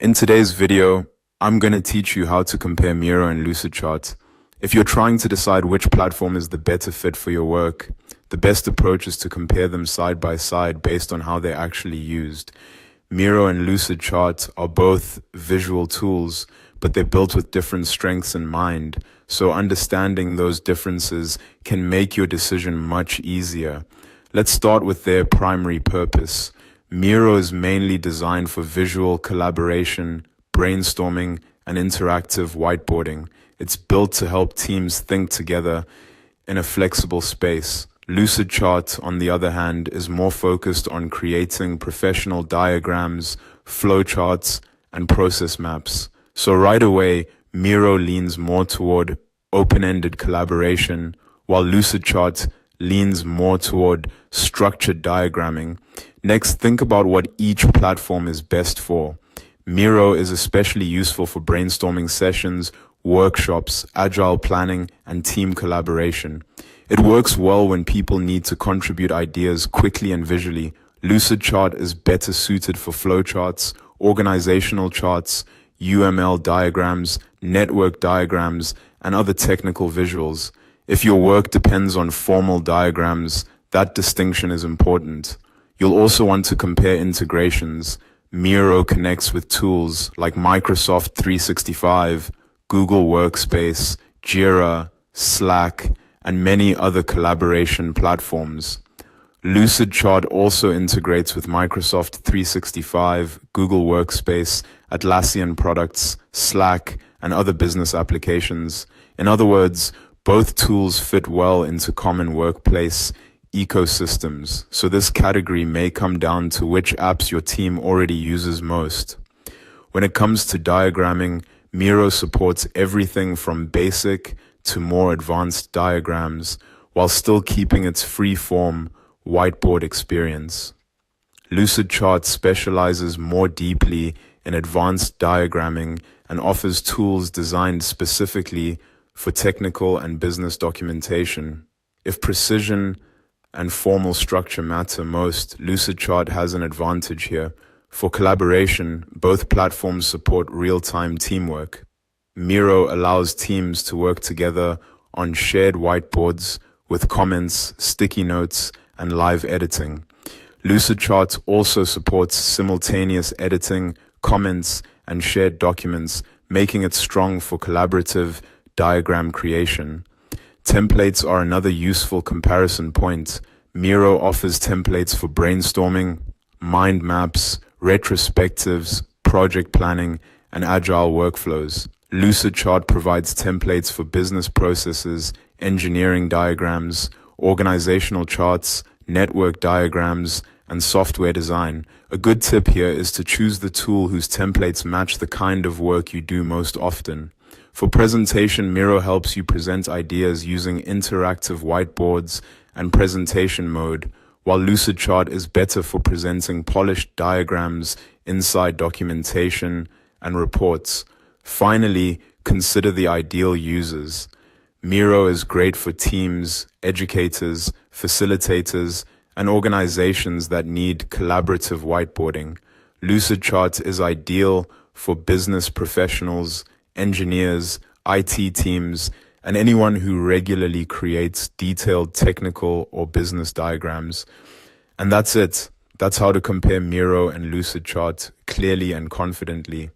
In today's video, I'm going to teach you how to compare Miro and Lucidchart. If you're trying to decide which platform is the better fit for your work, the best approach is to compare them side by side based on how they're actually used. Miro and Lucidchart are both visual tools, but they're built with different strengths in mind, so understanding those differences can make your decision much easier. Let's start with their primary purpose. Miro is mainly designed for visual collaboration, brainstorming, and interactive whiteboarding. It's built to help teams think together in a flexible space. Lucidchart, on the other hand, is more focused on creating professional diagrams, flowcharts, and process maps. So right away, Miro leans more toward open-ended collaboration, while Lucidchart leans more toward structured diagramming. Next, think about what each platform is best for. Miro is especially useful for brainstorming sessions, workshops, agile planning, and team collaboration. It works well when people need to contribute ideas quickly and visually. Lucidchart is better suited for flowcharts, organizational charts, UML diagrams, network diagrams, and other technical visuals. If your work depends on formal diagrams, that distinction is important. You'll also want to compare integrations. Miro connects with tools like Microsoft 365, Google Workspace, Jira, Slack, and many other collaboration platforms. Lucidchart also integrates with Microsoft 365, Google Workspace, Atlassian products, Slack, and other business applications. In other words, both tools fit well into common workplace ecosystems, so this category may come down to which apps your team already uses most. When it comes to diagramming, Miro supports everything from basic to more advanced diagrams, while still keeping its free-form whiteboard experience. Lucidchart specializes more deeply in advanced diagramming and offers tools designed specifically for technical and business documentation. If precision and formal structure matter most, Lucidchart has an advantage here. For collaboration, both platforms support real-time teamwork. Miro allows teams to work together on shared whiteboards with comments, sticky notes, and live editing. Lucidchart also supports simultaneous editing, comments, and shared documents, making it strong for collaborative diagram creation. Templates are another useful comparison point. Miro offers templates for brainstorming, mind maps, retrospectives, project planning, and agile workflows. Lucidchart provides templates for business processes, engineering diagrams, organizational charts, network diagrams, and software design. A good tip here is to choose the tool whose templates match the kind of work you do most often. For presentation, Miro helps you present ideas using interactive whiteboards and presentation mode, while Lucidchart is better for presenting polished diagrams, inside documentation, and reports. Finally, consider the ideal users. Miro is great for teams, educators, facilitators, and organizations that need collaborative whiteboarding. Lucidchart is ideal for business professionals, engineers, IT teams, and anyone who regularly creates detailed technical or business diagrams. And that's it. That's how to compare Miro and Lucidchart clearly and confidently.